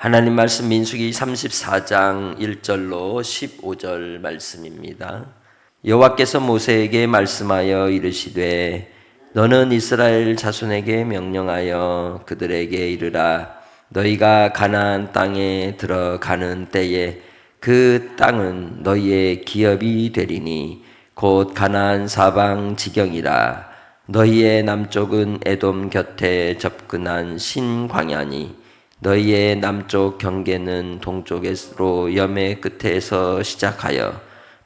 하나님 말씀 민수기 34장 1절로 15절 말씀입니다. 여호와께서 모세에게 말씀하여 이르시되 너는 이스라엘 자손에게 명령하여 그들에게 이르라. 너희가 가나안 땅에 들어가는 때에 그 땅은 너희의 기업이 되리니 곧 가나안 사방 지경이라. 너희의 남쪽은 에돔 곁에 접근한 신광야니 너희의 남쪽 경계는 동쪽으로 염해 끝에서 시작하여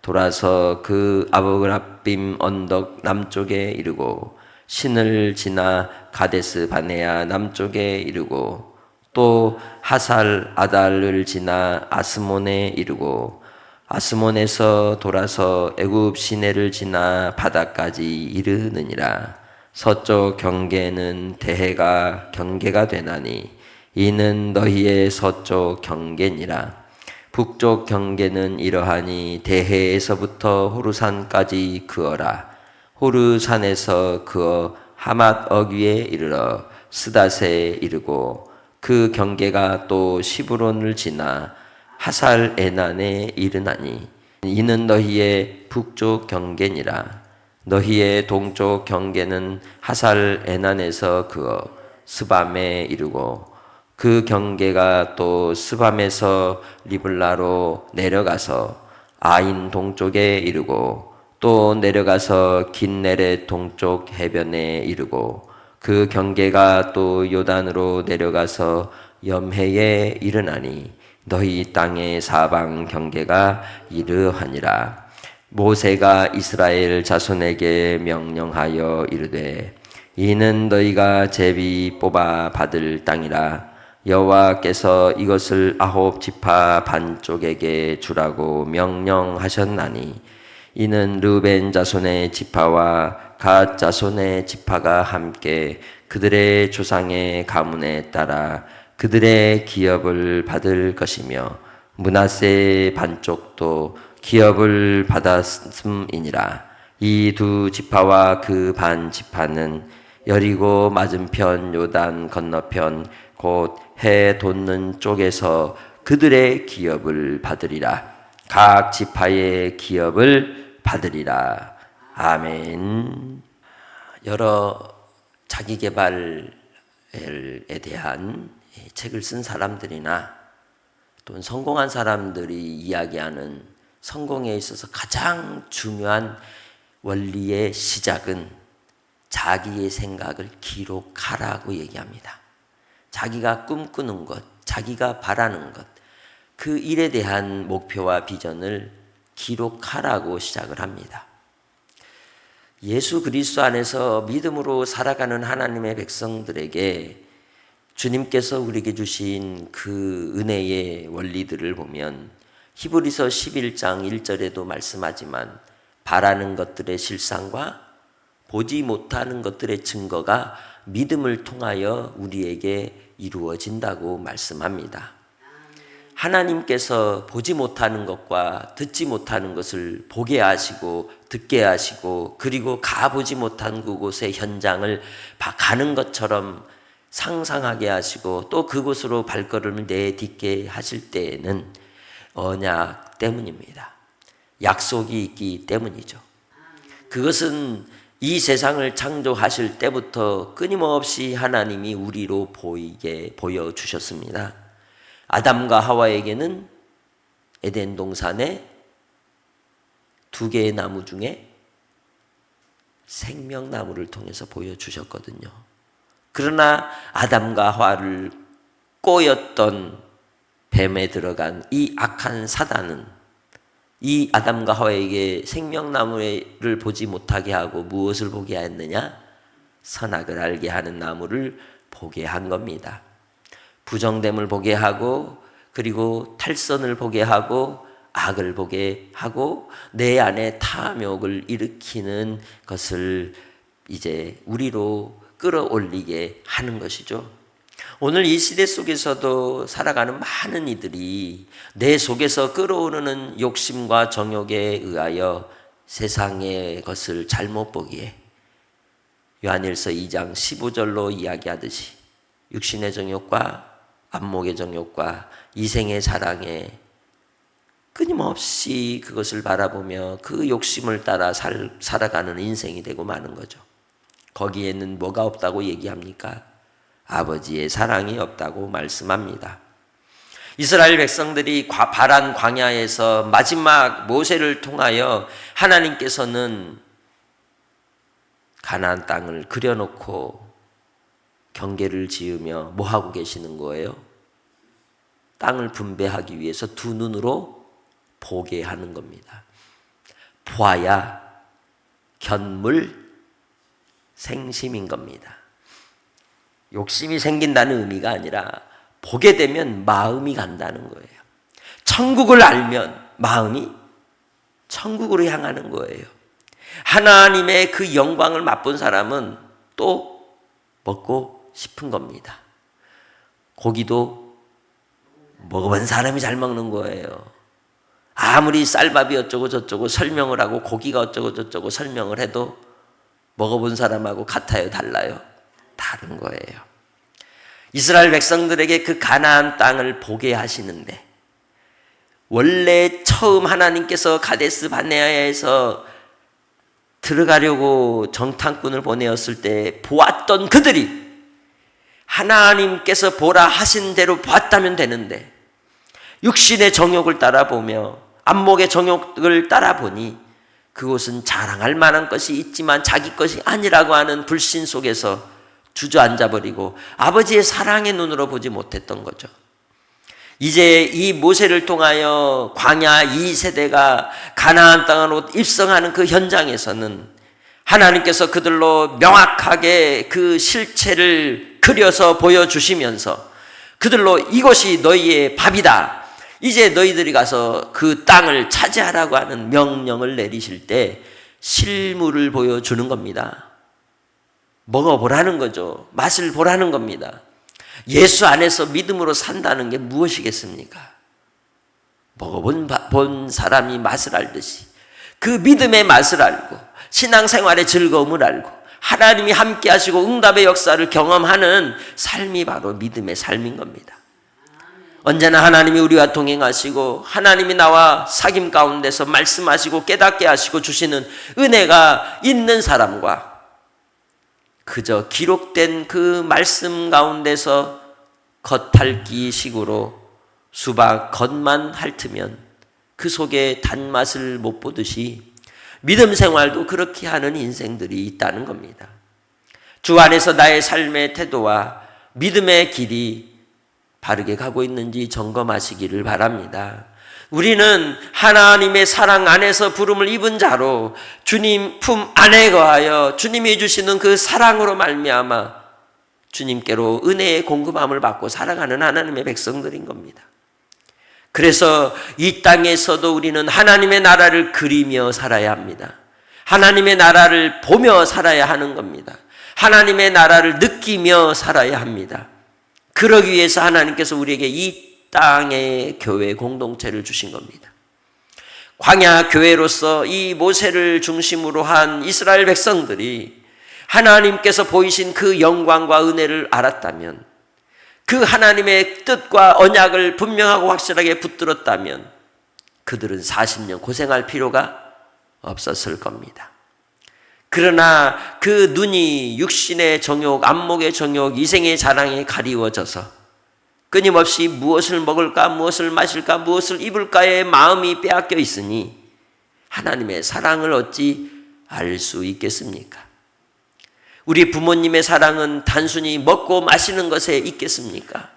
돌아서 그 아브라빔 언덕 남쪽에 이르고 신을 지나 가데스 바네아 남쪽에 이르고 또 하살 아달을 지나 아스몬에 이르고 아스몬에서 돌아서 애굽 시내를 지나 바다까지 이르느니라. 서쪽 경계는 대해가 경계가 되나니 이는 너희의 서쪽 경계니라. 북쪽 경계는 이러하니 대해에서부터 호르산까지 그어라. 호르산에서 그어 하맛 어귀에 이르러 스닷에 이르고 그 경계가 또 시브론을 지나 하살 에난에 이르나니 이는 너희의 북쪽 경계니라. 너희의 동쪽 경계는 하살 에난에서 그어 스밤에 이르고 그 경계가 또 스밤에서 리블라로 내려가서 아인 동쪽에 이르고 또 내려가서 긴네렛 동쪽 해변에 이르고 그 경계가 또 요단으로 내려가서 염해에 이르나니 너희 땅의 사방 경계가 이르하니라. 모세가 이스라엘 자손에게 명령하여 이르되 이는 너희가 제비 뽑아 받을 땅이라. 여호와께서 이것을 아홉 지파 반쪽에게 주라고 명령하셨나니 이는 르벤 자손의 지파와 갓 자손의 지파가 함께 그들의 조상의 가문에 따라 그들의 기업을 받을 것이며 므낫세 반쪽도 기업을 받았음이니라. 이 두 지파와 그 반 지파는 여리고 맞은편 요단 건너편 곧 해 돋는 쪽에서 그들의 기업을 받으리라. 각 지파의 기업을 받으리라. 아멘. 여러 자기개발에 대한 책을 쓴 사람들이나 또는 성공한 사람들이 이야기하는 성공에 있어서 가장 중요한 원리의 시작은 자기의 생각을 기록하라고 얘기합니다. 자기가 꿈꾸는 것, 자기가 바라는 것, 그 일에 대한 목표와 비전을 기록하라고 시작을 합니다. 예수 그리스도 안에서 믿음으로 살아가는 하나님의 백성들에게 주님께서 우리에게 주신 그 은혜의 원리들을 보면 히브리서 11장 1절에도 말씀하지만 바라는 것들의 실상과 보지 못하는 것들의 증거가 믿음을 통하여 우리에게 이루어진다고 말씀합니다. 하나님께서 보지 못하는 것과 듣지 못하는 것을 보게 하시고 듣게 하시고 그리고 가보지 못한 그곳의 현장을 가는 것처럼 상상하게 하시고 또 그곳으로 발걸음을 내딛게 하실 때에는 언약 때문입니다. 약속이 있기 때문이죠. 그것은 이 세상을 창조하실 때부터 끊임없이 하나님이 우리로 보여주셨습니다. 아담과 하와에게는 에덴 동산에 두 개의 나무 중에 생명나무를 통해서 보여주셨거든요. 그러나 아담과 하와를 꼬였던 뱀에 들어간 이 악한 사단은 이 아담과 하와에게 생명나무를 보지 못하게 하고 무엇을 보게 했느냐? 선악을 알게 하는 나무를 보게 한 겁니다. 부정됨을 보게 하고 그리고 탈선을 보게 하고 악을 보게 하고 내 안에 탐욕을 일으키는 것을 이제 우리로 끌어올리게 하는 것이죠. 오늘 이 시대 속에서도 살아가는 많은 이들이 내 속에서 끌어오르는 욕심과 정욕에 의하여 세상의 것을 잘못 보기에 요한일서 2장 15절로 이야기하듯이 육신의 정욕과 안목의 정욕과 이생의 자랑에 끊임없이 그것을 바라보며 그 욕심을 따라 살아가는 인생이 되고 마는 거죠. 거기에는 뭐가 없다고 얘기합니까? 아버지의 사랑이 없다고 말씀합니다. 이스라엘 백성들이 바란 광야에서 마지막 모세를 통하여 하나님께서는 가나안 땅을 그려놓고 경계를 지으며 뭐 하고 계시는 거예요? 땅을 분배하기 위해서 두 눈으로 보게 하는 겁니다. 보아야 견물 생심인 겁니다. 욕심이 생긴다는 의미가 아니라 보게 되면 마음이 간다는 거예요. 천국을 알면 마음이 천국으로 향하는 거예요. 하나님의 그 영광을 맛본 사람은 또 먹고 싶은 겁니다. 고기도 먹어본 사람이 잘 먹는 거예요. 아무리 쌀밥이 어쩌고 저쩌고 설명을 하고 고기가 어쩌고 저쩌고 설명을 해도 먹어본 사람하고 같아요, 달라요? 다른 거예요. 이스라엘 백성들에게 그 가나안 땅을 보게 하시는데 원래 처음 하나님께서 가데스 바네아에서 들어가려고 정탐꾼을 보내었을 때 보았던 그들이 하나님께서 보라 하신 대로 봤다면 되는데 육신의 정욕을 따라보며 안목의 정욕을 따라보니 그곳은 자랑할 만한 것이 있지만 자기 것이 아니라고 하는 불신 속에서 주저앉아버리고 아버지의 사랑의 눈으로 보지 못했던 거죠. 이제 이 모세를 통하여 광야 2세대가 가나안 땅으로 입성하는 그 현장에서는 하나님께서 그들로 명확하게 그 실체를 그려서 보여주시면서 그들로 이것이 너희의 밥이다. 이제 너희들이 가서 그 땅을 차지하라고 하는 명령을 내리실 때 실물을 보여주는 겁니다. 먹어보라는 거죠. 맛을 보라는 겁니다. 예수 안에서 믿음으로 산다는 게 무엇이겠습니까? 먹어본 사람이 맛을 알듯이 그 믿음의 맛을 알고 신앙생활의 즐거움을 알고 하나님이 함께 하시고 응답의 역사를 경험하는 삶이 바로 믿음의 삶인 겁니다. 언제나 하나님이 우리와 동행하시고 하나님이 나와 사귐 가운데서 말씀하시고 깨닫게 하시고 주시는 은혜가 있는 사람과 그저 기록된 그 말씀 가운데서 겉핥기 식으로 수박 겉만 핥으면 그 속에 단맛을 못 보듯이 믿음 생활도 그렇게 하는 인생들이 있다는 겁니다. 주 안에서 나의 삶의 태도와 믿음의 길이 바르게 가고 있는지 점검하시기를 바랍니다. 우리는 하나님의 사랑 안에서 부름을 입은 자로 주님 품 안에 거하여 주님이 주시는 그 사랑으로 말미암아 주님께로 은혜의 공급함을 받고 살아가는 하나님의 백성들인 겁니다. 그래서 이 땅에서도 우리는 하나님의 나라를 그리며 살아야 합니다. 하나님의 나라를 보며 살아야 하는 겁니다. 하나님의 나라를 느끼며 살아야 합니다. 그러기 위해서 하나님께서 우리에게 이 땅의 교회 공동체를 주신 겁니다. 광야 교회로서 이 모세를 중심으로 한 이스라엘 백성들이 하나님께서 보이신 그 영광과 은혜를 알았다면, 그 하나님의 뜻과 언약을 분명하고 확실하게 붙들었다면 그들은 40년 고생할 필요가 없었을 겁니다. 그러나 그 눈이 육신의 정욕, 안목의 정욕, 이생의 자랑에 가리워져서 끊임없이 무엇을 먹을까, 무엇을 마실까, 무엇을 입을까의 마음이 빼앗겨 있으니 하나님의 사랑을 어찌 알 수 있겠습니까? 우리 부모님의 사랑은 단순히 먹고 마시는 것에 있겠습니까?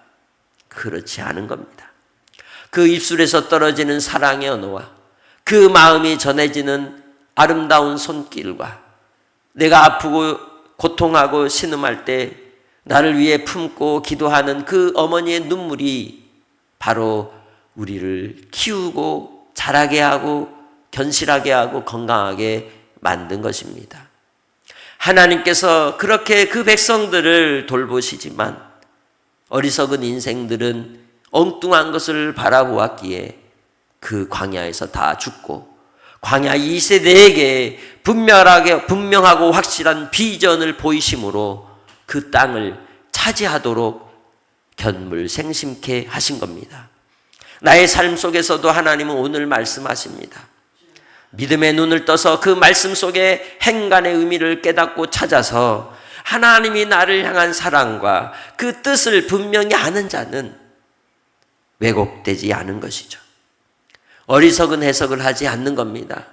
그렇지 않은 겁니다. 그 입술에서 떨어지는 사랑의 언어와 그 마음이 전해지는 아름다운 손길과 내가 아프고 고통하고 신음할 때 나를 위해 품고 기도하는 그 어머니의 눈물이 바로 우리를 키우고 자라게 하고 견실하게 하고 건강하게 만든 것입니다. 하나님께서 그렇게 그 백성들을 돌보시지만 어리석은 인생들은 엉뚱한 것을 바라보았기에 그 광야에서 다 죽고 광야 2세대에게 분명하고 확실한 비전을 보이심으로 그 땅을 차지하도록 견물 생심케 하신 겁니다. 나의 삶 속에서도 하나님은 오늘 말씀하십니다. 믿음의 눈을 떠서 그 말씀 속에 행간의 의미를 깨닫고 찾아서 하나님이 나를 향한 사랑과 그 뜻을 분명히 아는 자는 왜곡되지 않은 것이죠. 어리석은 해석을 하지 않는 겁니다.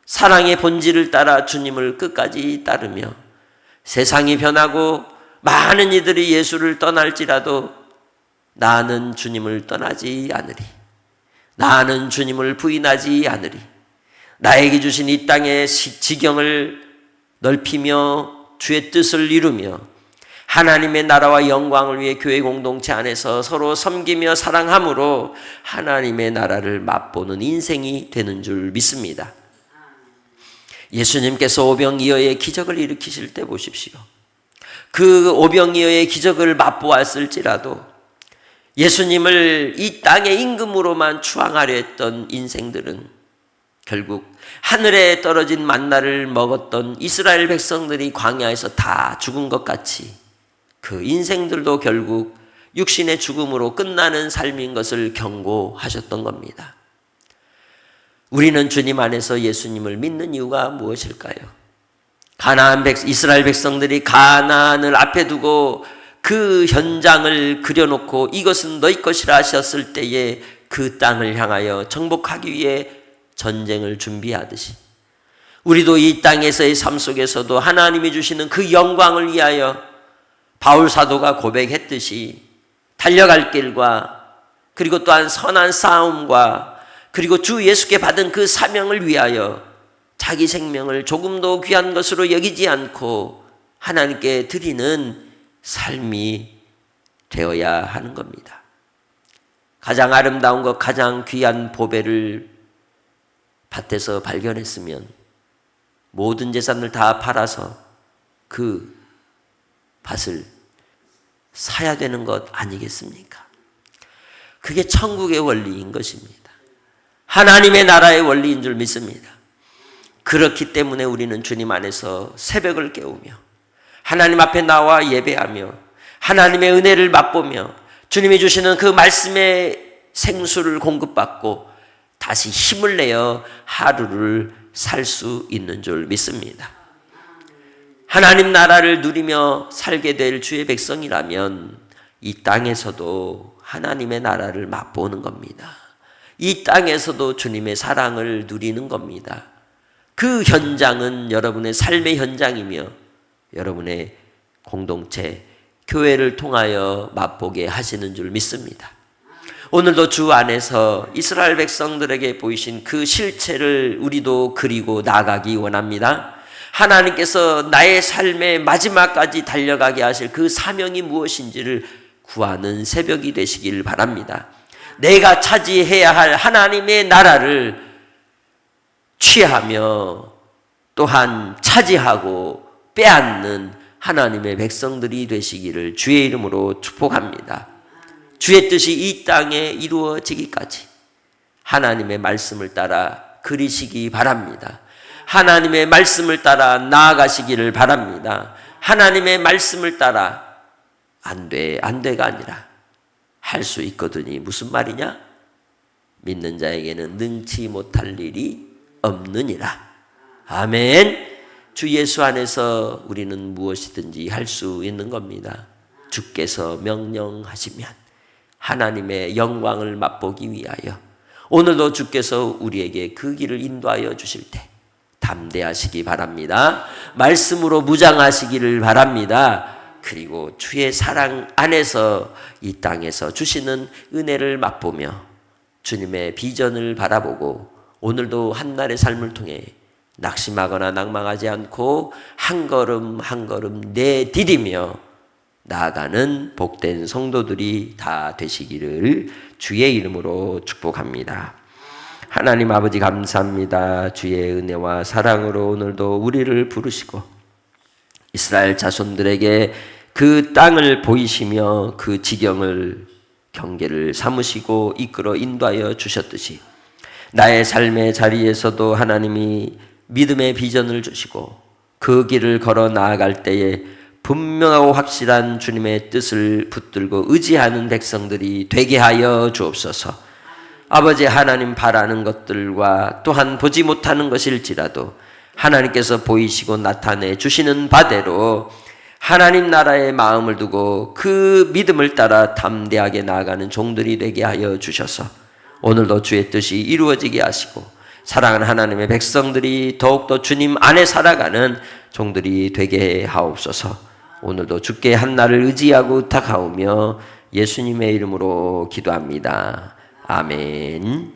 사랑의 본질을 따라 주님을 끝까지 따르며 세상이 변하고 많은 이들이 예수를 떠날지라도 나는 주님을 떠나지 않으리. 나는 주님을 부인하지 않으리. 나에게 주신 이 땅의 지경을 넓히며 주의 뜻을 이루며 하나님의 나라와 영광을 위해 교회 공동체 안에서 서로 섬기며 사랑함으로 하나님의 나라를 맛보는 인생이 되는 줄 믿습니다. 예수님께서 오병이어의 기적을 일으키실 때 보십시오. 그 오병이어의 기적을 맛보았을지라도 예수님을 이 땅의 임금으로만 추앙하려 했던 인생들은 결국 하늘에 떨어진 만나를 먹었던 이스라엘 백성들이 광야에서 다 죽은 것 같이 그 인생들도 결국 육신의 죽음으로 끝나는 삶인 것을 경고하셨던 겁니다. 우리는 주님 안에서 예수님을 믿는 이유가 무엇일까요? 이스라엘 백성들이 가나안을 앞에 두고 그 현장을 그려놓고 이것은 너희 것이라 하셨을 때에 그 땅을 향하여 정복하기 위해 전쟁을 준비하듯이 우리도 이 땅에서의 삶 속에서도 하나님이 주시는 그 영광을 위하여 바울 사도가 고백했듯이 달려갈 길과 그리고 또한 선한 싸움과 그리고 주 예수께 받은 그 사명을 위하여 자기 생명을 조금도 귀한 것으로 여기지 않고 하나님께 드리는 삶이 되어야 하는 겁니다. 가장 아름다운 것, 가장 귀한 보배를 밭에서 발견했으면 모든 재산을 다 팔아서 그 밭을 사야 되는 것 아니겠습니까? 그게 천국의 원리인 것입니다. 하나님의 나라의 원리인 줄 믿습니다. 그렇기 때문에 우리는 주님 안에서 새벽을 깨우며 하나님 앞에 나와 예배하며 하나님의 은혜를 맛보며 주님이 주시는 그 말씀의 생수를 공급받고 다시 힘을 내어 하루를 살 수 있는 줄 믿습니다. 하나님 나라를 누리며 살게 될 주의 백성이라면 이 땅에서도 하나님의 나라를 맛보는 겁니다. 이 땅에서도 주님의 사랑을 누리는 겁니다. 그 현장은 여러분의 삶의 현장이며 여러분의 공동체, 교회를 통하여 맛보게 하시는 줄 믿습니다. 오늘도 주 안에서 이스라엘 백성들에게 보이신 그 실체를 우리도 그리고 나가기 원합니다. 하나님께서 나의 삶의 마지막까지 달려가게 하실 그 사명이 무엇인지를 구하는 새벽이 되시길 바랍니다. 내가 차지해야 할 하나님의 나라를 취하며 또한 차지하고 빼앗는 하나님의 백성들이 되시기를 주의 이름으로 축복합니다. 주의 뜻이 이 땅에 이루어지기까지 하나님의 말씀을 따라 그리시기 바랍니다. 하나님의 말씀을 따라 나아가시기를 바랍니다. 하나님의 말씀을 따라 안 돼가 아니라 할 수 있거든요. 무슨 말이냐? 믿는 자에게는 능치 못할 일이 없느니라. 아멘. 주 예수 안에서 우리는 무엇이든지 할 수 있는 겁니다. 주께서 명령하시면 하나님의 영광을 맛보기 위하여 오늘도 주께서 우리에게 그 길을 인도하여 주실 때 담대하시기 바랍니다. 말씀으로 무장하시기를 바랍니다. 그리고 주의 사랑 안에서 이 땅에서 주시는 은혜를 맛보며 주님의 비전을 바라보고 오늘도 한날의 삶을 통해 낙심하거나 낭망하지 않고 한 걸음 한 걸음 내디디며 나아가는 복된 성도들이 다 되시기를 주의 이름으로 축복합니다. 하나님 아버지 감사합니다. 주의 은혜와 사랑으로 오늘도 우리를 부르시고 이스라엘 자손들에게 그 땅을 보이시며 그 지경을 경계를 삼으시고 이끌어 인도하여 주셨듯이 나의 삶의 자리에서도 하나님이 믿음의 비전을 주시고 그 길을 걸어 나아갈 때에 분명하고 확실한 주님의 뜻을 붙들고 의지하는 백성들이 되게 하여 주옵소서. 아버지 하나님 바라는 것들과 또한 보지 못하는 것일지라도 하나님께서 보이시고 나타내 주시는 바대로 하나님 나라의 마음을 두고 그 믿음을 따라 담대하게 나아가는 종들이 되게 하여 주셔서 오늘도 주의 뜻이 이루어지게 하시고 사랑하는 하나님의 백성들이 더욱더 주님 안에 살아가는 종들이 되게 하옵소서. 오늘도 주께 한 날을 의지하고 의탁하오며 예수님의 이름으로 기도합니다. 아멘.